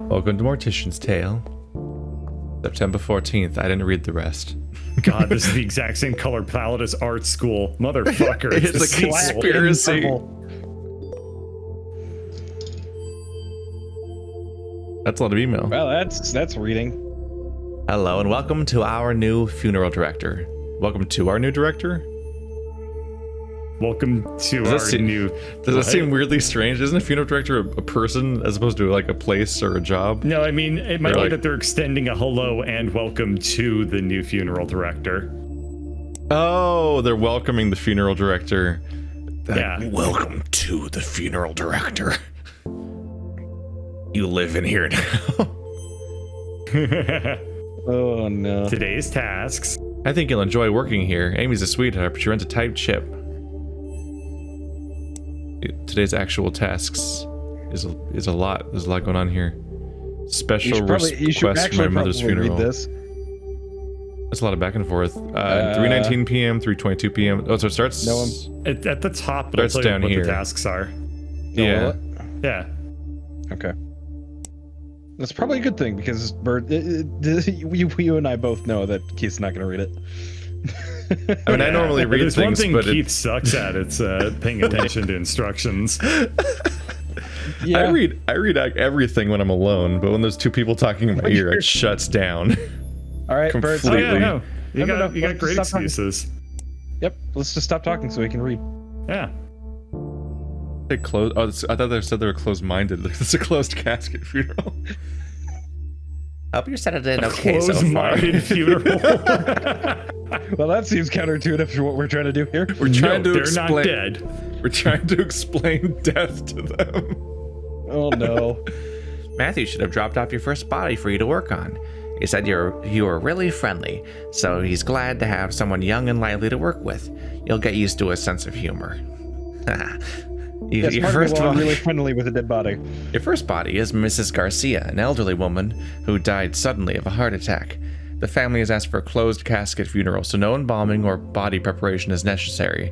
Welcome to Mortician's Tale. September 14th. I didn't read the rest. God, this is the exact same color palette as art school. Motherfucker. It's a conspiracy. That's a lot of email. Well, that's reading. Hello and welcome to our new funeral director. Welcome to our new director? Welcome to new... Does that seem weirdly strange? Isn't a funeral director a person as opposed to like a place or a job? No, I mean, it might be that they're extending a hello and welcome to the new funeral director. Oh, they're welcoming the funeral director. Yeah. Welcome to the funeral director. You live in here now. Oh no. Today's tasks. I think you'll enjoy working here. Amy's a sweetheart, but she runs a tight ship. Today's actual tasks is a lot. There's a lot going on here. Special request for my mother's funeral. Read this. That's a lot of back and forth. 3:19 p.m., 3:22 p.m. Oh, so it starts. No, At the top, it'll starts tell you down what here. the tasks are. Yeah. Yeah. Okay. That's probably a good thing because Bird, you and I both know that Keith's not going to read it. I mean, I normally read There's things, one thing but Keith sucks at. It's paying attention to instructions. Yeah. I read everything when I'm alone, but when there's two people talking in my ear, it shuts down. All right, Bird. Completely. Oh, yeah, no. You No, got great let's stop talking. excuses. Yep. Let's just stop talking so we can read. Yeah. They close. Oh, I thought they said they were closed-minded. It's a closed casket funeral. Hope you said it in okay so far. Closed-minded funeral. Well, that seems counterintuitive to what we're trying to do here. We're trying to they're explain. not dead. We're trying to explain death to them. Oh no. Matthew should have dropped off your first body for you to work on. He said you were really friendly, so he's glad to have someone young and lively to work with. You'll get used to his sense of humor. Yes, Your first I'm body, really friendly with a dead body. your first body is Mrs. Garcia, an elderly woman who died suddenly of a heart attack. The family has asked for a closed casket funeral, so no embalming or body preparation is necessary.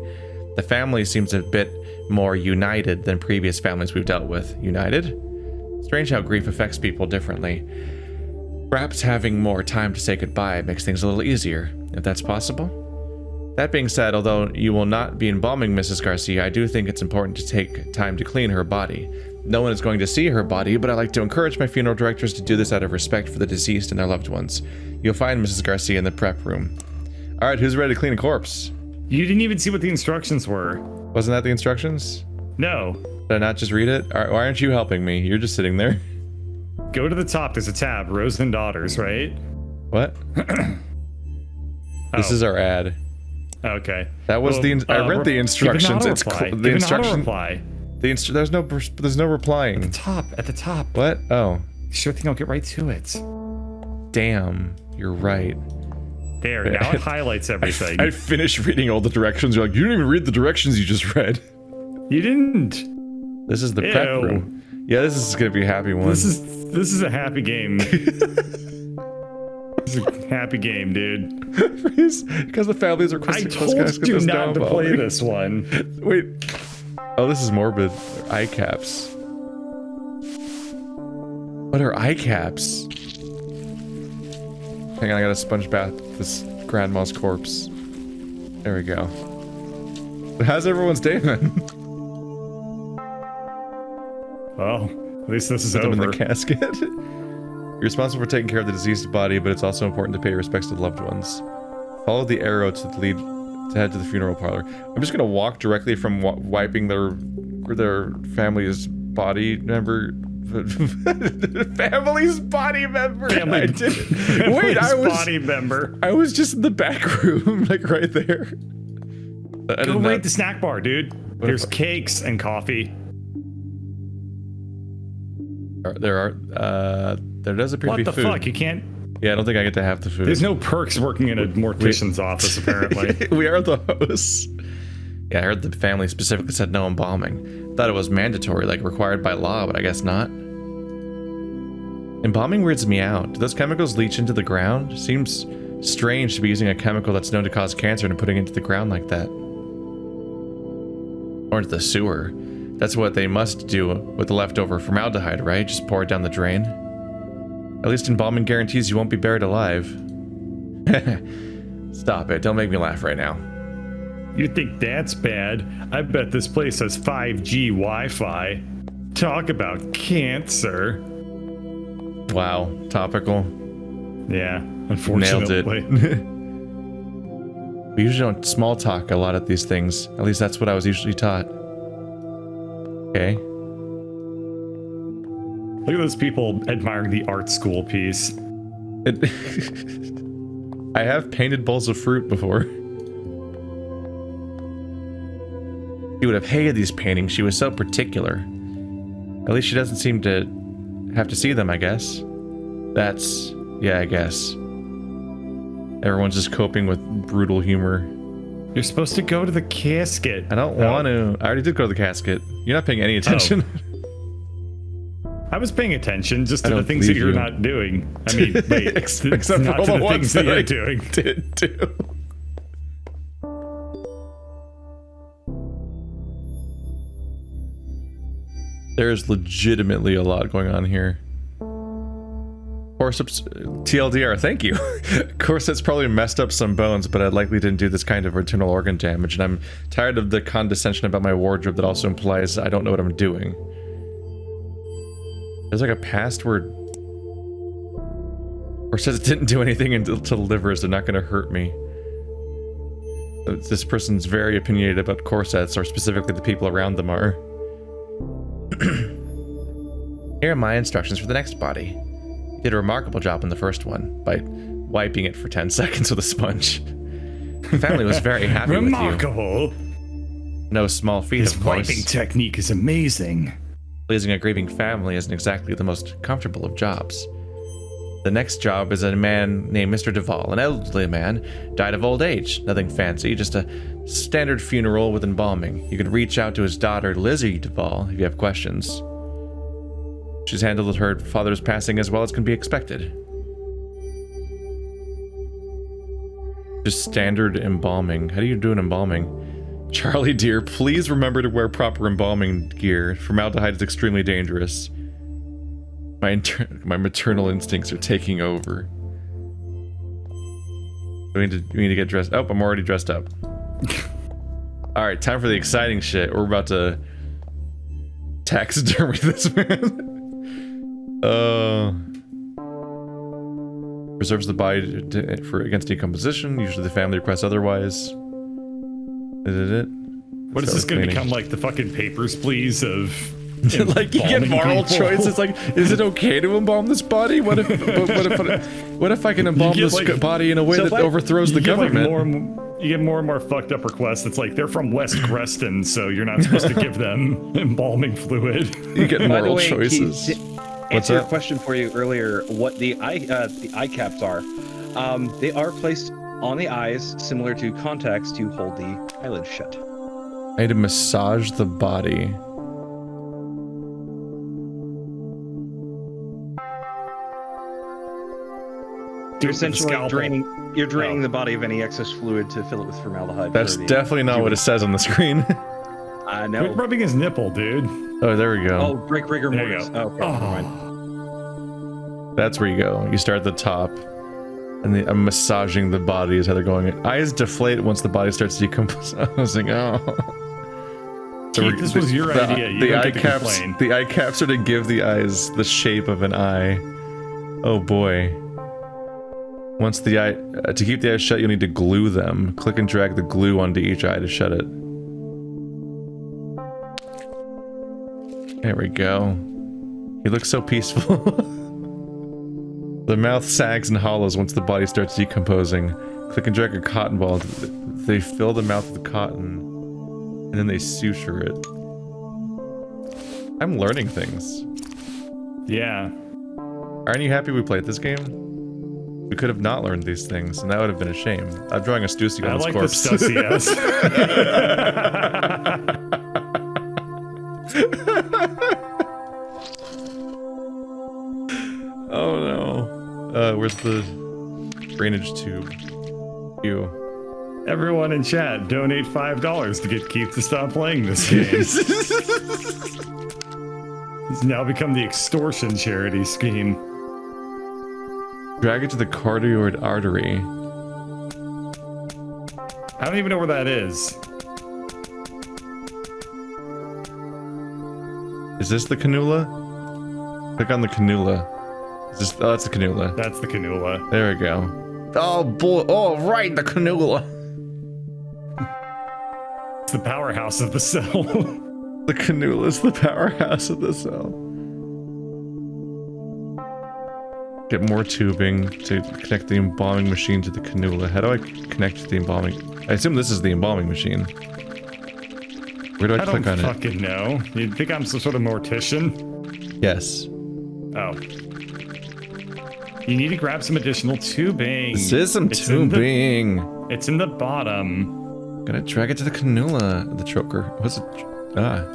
The family seems a bit more united than previous families we've dealt with. United? Strange how grief affects people differently. Perhaps having more time to say goodbye makes things a little easier, if that's possible. That being said, although you will not be embalming Mrs. Garcia, I do think it's important to take time to clean her body. No one is going to see her body, but I like to encourage my funeral directors to do this out of respect for the deceased and their loved ones. You'll find Mrs. Garcia in the prep room. Alright, who's ready to clean a corpse? You didn't even see what the instructions were. Wasn't that the instructions? No. Did I not just read it? Why aren't you helping me? You're just sitting there. Go to the top. There's a tab. Rose and Daughters, right? What? This is our ad. Okay. That was I read the instructions. It's The instruction. reply. There's no replying. At the top. What? Oh, Sure thing. I'll get right to it. damn. You're right. There. Now it highlights everything. I finished reading all the directions. You're like, you didn't even read the directions you just read. You didn't. This is the prep Ew. room. Yeah, this is gonna be a happy one. This is a happy game. This is a happy game, dude. Because the families are I requesting told you not to play this one. Wait. Oh, this is morbid. Eye caps. What are eye caps? Hang on, I gotta sponge bath this grandma's corpse. There we go. How's everyone's day, man? Well, at least this is Put them over. in the casket. You're responsible for taking care of the deceased body, but it's also important to pay respects to the loved ones. Follow the arrow to head to the funeral parlor. I'm just gonna walk directly from wiping their family's body member. Family's body member. I did. Wait, body member. I was just in the back room, like right there. Go rate the snack bar, dude. There's cakes and coffee. There does appear to be What the food. fuck? You can't. Yeah, I don't think I get to have the food. There's no perks working in a mortician's office, apparently. We are the hosts. Yeah, I heard the family specifically said no embalming. Thought it was mandatory, like required by law, but I guess not. Embalming weirds me out. Do those chemicals leach into the ground? Seems strange to be using a chemical that's known to cause cancer and putting it into the ground like that. Or into the sewer. That's what they must do with the leftover formaldehyde, right? Just pour it down the drain. At least embalming guarantees you won't be buried alive. Stop it. Don't make me laugh right now. You think that's bad? I bet this place has 5G Wi-Fi. Talk about cancer. Wow. Topical. Yeah, unfortunately. Nailed it. We usually don't small talk a lot at these things. At least that's what I was usually taught. Okay. Look at those people admiring the art school piece. I have painted bowls of fruit before. She would have hated these paintings. She was so particular. At least she doesn't seem to have to see them, I guess. That's... yeah, I guess. Everyone's just coping with brutal humor. You're supposed to go to the casket. I don't want to. I already did go to the casket. You're not paying any attention. I was paying attention just to the things that you're not doing. I mean, wait, except not for to all the things that you're doing. Did too. There's legitimately a lot going on here. Corseps, TLDR, thank you. Corset's probably messed up some bones, but I likely didn't do this kind of internal organ damage, and I'm tired of the condescension about my wardrobe that also implies I don't know what I'm doing. There's like a password. Or says it didn't do anything until to the livers, they're not going to hurt me. This person's very opinionated about corsets, or specifically the people around them are. Here are my instructions for the next body. You did a remarkable job in the first one, by wiping it for 10 seconds with a sponge. The family was very happy with you. Remarkable! No small feat, His of course. wiping technique is amazing. Pleasing a grieving family isn't exactly the most comfortable of jobs. The next job is a man named Mr. Duvall, an elderly man, died of old age. Nothing fancy, just a standard funeral with embalming. You can reach out to his daughter, Lizzie Duvall, if you have questions. She's handled her father's passing as well as can be expected. Just standard embalming. How do you do an embalming? Charlie dear, please remember to wear proper embalming gear. Formaldehyde is extremely dangerous. My maternal instincts are taking over. We need to get dressed. Oh, I'm already dressed up. Alright, time for the exciting shit. We're about to taxidermy this man. Preserves the body against decomposition. Usually the family requests otherwise. What is this going to become, like the fucking Papers, Please of like you get moral choice. It's like, is it okay to embalm this body? What if I can embalm this body in a way that overthrows the government? You get more and more fucked up requests. It's like they're from West Creston, so you're not supposed to give them embalming fluid. You get moral choices. Answer your question for you earlier. What the eye caps are? They are placed on the eyes, similar to contacts, to hold the eyelids shut. I had to massage the body. You're essentially draining the body of any excess fluid to fill it with formaldehyde. That's definitely not what it says on the screen. I know. Quit rubbing his nipple, dude. Oh, there we go. Oh, break rigor mortis. Oh, okay, never mind. That's where you go. You start at the top, and I'm massaging the body as how they're going. Eyes deflate once the body starts decomposing. Oh. So Keith, this was your idea. You the eye caps. The eye caps are to give the eyes the shape of an eye. Oh boy. Once the eye, to keep the eyes shut, you'll need to glue them. Click and drag the glue onto each eye to shut it. There we go. He looks so peaceful. The mouth sags and hollows once the body starts decomposing. Click and drag a cotton ball. They fill the mouth with cotton, and then they suture it. I'm learning things. Yeah. Aren't you happy we played this game? We could have not learned these things, and that would have been a shame. I'm drawing a Stussy on his corpse. I like the Stussy, yes. Oh no. Where's the drainage tube? You. Everyone in chat, donate $5 to get Keith to stop playing this game. It's now become the extortion charity scheme. Drag it to the cardioid artery. I don't even know where that is. Is this the cannula? Click on the cannula. Is this, oh, that's the cannula. That's the cannula. There we go. Oh boy! Oh right, the cannula. It's the powerhouse of the cell. The cannula is the powerhouse of the cell. Get more tubing to connect the embalming machine to the cannula. How do I connect to the embalming? I assume this is the embalming machine. Where do I click on I don't fucking know. You think I'm some sort of mortician? it? Yes. Oh. You need to grab some additional tubing. This is some tubing. It's in the bottom. Gotta drag it to the cannula. The choker. What's it? Ah.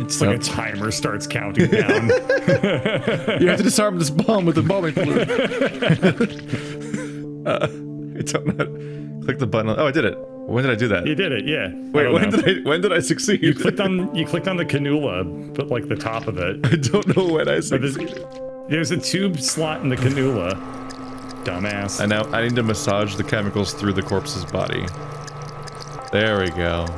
It's like a timer starts counting down. You have to disarm this bomb with embalming fluid. I don't know. Click the button. Oh, I did it. When did I do that? You did it, yeah. Wait, when did I succeed? You clicked on the cannula, but like the top of it. I don't know when I succeeded. There's a tube slot in the cannula. Dumbass. I need to massage the chemicals through the corpse's body. There we go.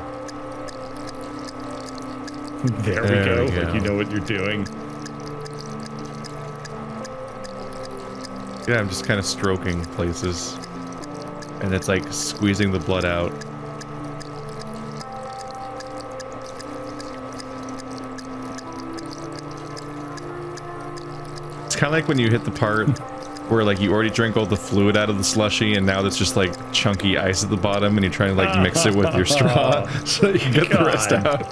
There we go. Like you know what you're doing. Yeah, I'm just kind of stroking places. And it's like squeezing the blood out. It's kind of like when you hit the part where like you already drank all the fluid out of the slushy and now there's just like chunky ice at the bottom and you're trying to like mix it with your straw so that you get the rest out.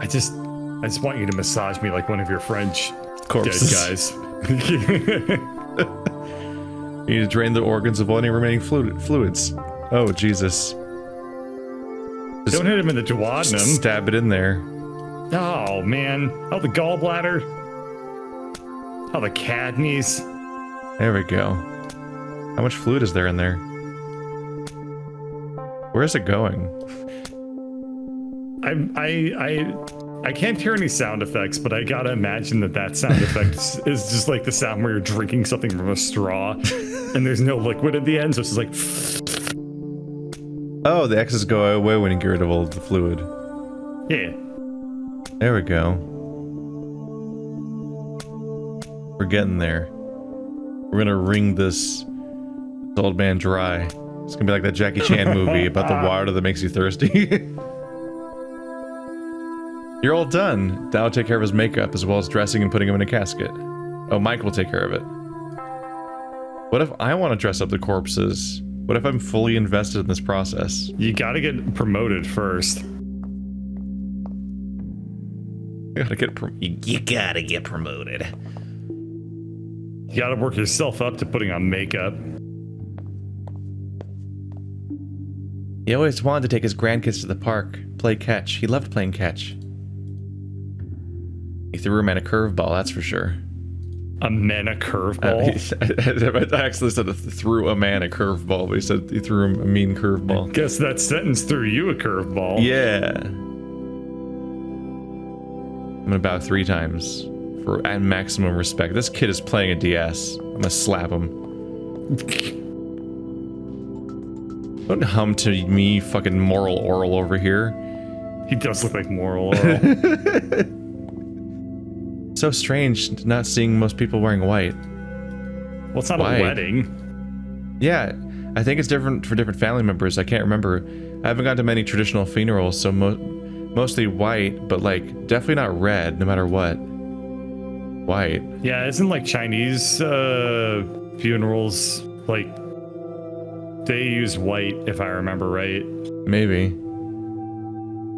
I just want you to massage me like one of your French Corpses. dead guys. You need to drain the organs of any remaining fluids. Oh, Jesus. Don't hit him in the duodenum. Just stab it in there. Oh, man. Oh, the gallbladder. Oh, the kidneys. There we go. How much fluid is there in there? Where is it going? I can't hear any sound effects, but I gotta imagine that sound effect is just like the sound where you're drinking something from a straw and there's no liquid at the end, so it's just like... Oh, the X's go away when you get rid of all the fluid. Yeah. There we go. We're getting there. We're gonna wring this old man dry. It's gonna be like that Jackie Chan movie about the water that makes you thirsty. You're all done. Dad will take care of his makeup as well as dressing and putting him in a casket. Oh, Mike will take care of it. What if I want to dress up the corpses? What if I'm fully invested in this process? You gotta get promoted first. You gotta get promoted. You gotta work yourself up to putting on makeup. He always wanted to take his grandkids to the park, play catch. He loved playing catch. He threw him at a curveball, that's for sure. A man a curveball? I actually said threw a man a curveball, but he said he threw him a mean curveball. Guess that sentence threw you a curveball. Yeah. I'm gonna bow 3 times for maximum respect. This kid is playing a DS. I'm gonna slap him. Don't hum to me, fucking moral oral over here. He does look like moral oral. So strange not seeing most people wearing white. Well, it's not White. a wedding. Yeah, I think it's different for different family members. I can't remember. I haven't gone to many traditional funerals, so mostly white, but like definitely not red, no matter what. White. Yeah, isn't like Chinese funerals, like, they use white, if I remember right. Maybe.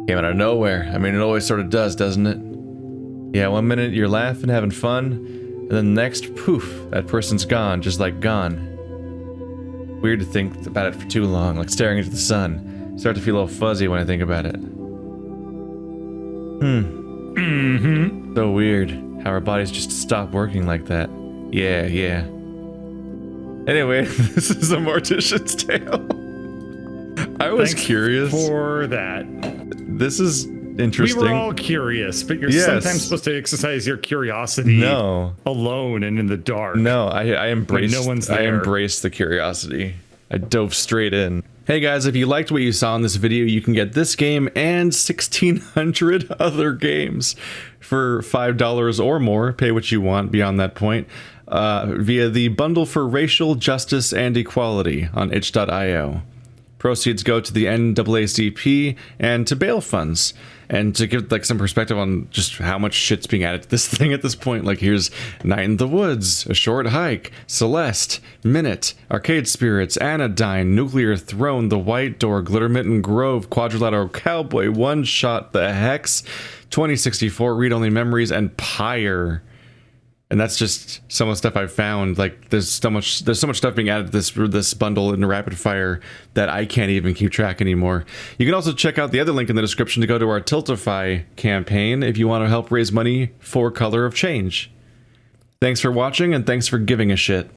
Came out of nowhere. I mean, it always sort of does, doesn't it? Yeah, 1 minute you're laughing, having fun, and then the next, poof, that person's gone, just like gone. Weird to think about it for too long, like staring into the sun. Start to feel a little fuzzy when I think about it. So weird how our bodies just stop working like that. Yeah. Anyway, this is a Mortician's tale. I was Thanks curious. for that. This is interesting. We were all curious, but you're Yes. sometimes supposed to exercise your curiosity alone and in the dark. No, I embraced. no one's I there. embraced the curiosity. I dove straight in. Hey guys, if you liked what you saw in this video, you can get this game and 1,600 other games for $5 or more. Pay what you want beyond that point via the Bundle for Racial Justice and Equality on itch.io. Proceeds go to the NAACP and to bail funds. And to give like some perspective on just how much shit's being added to this thing at this point, like here's Night in the Woods, A Short Hike, Celeste, Minute, Arcade Spirits, Anodyne, Nuclear Throne, The White Door, Glittermitten Grove, Quadrilateral Cowboy, One Shot, The Hex, 2064, Read Only Memories, and Pyre. And that's just some of the stuff I've found. Like there's so much stuff being added to this bundle in rapid fire that I can't even keep track anymore. You can also check out the other link in the description to go to our Tiltify campaign if you want to help raise money for Color of Change. Thanks for watching and thanks for giving a shit.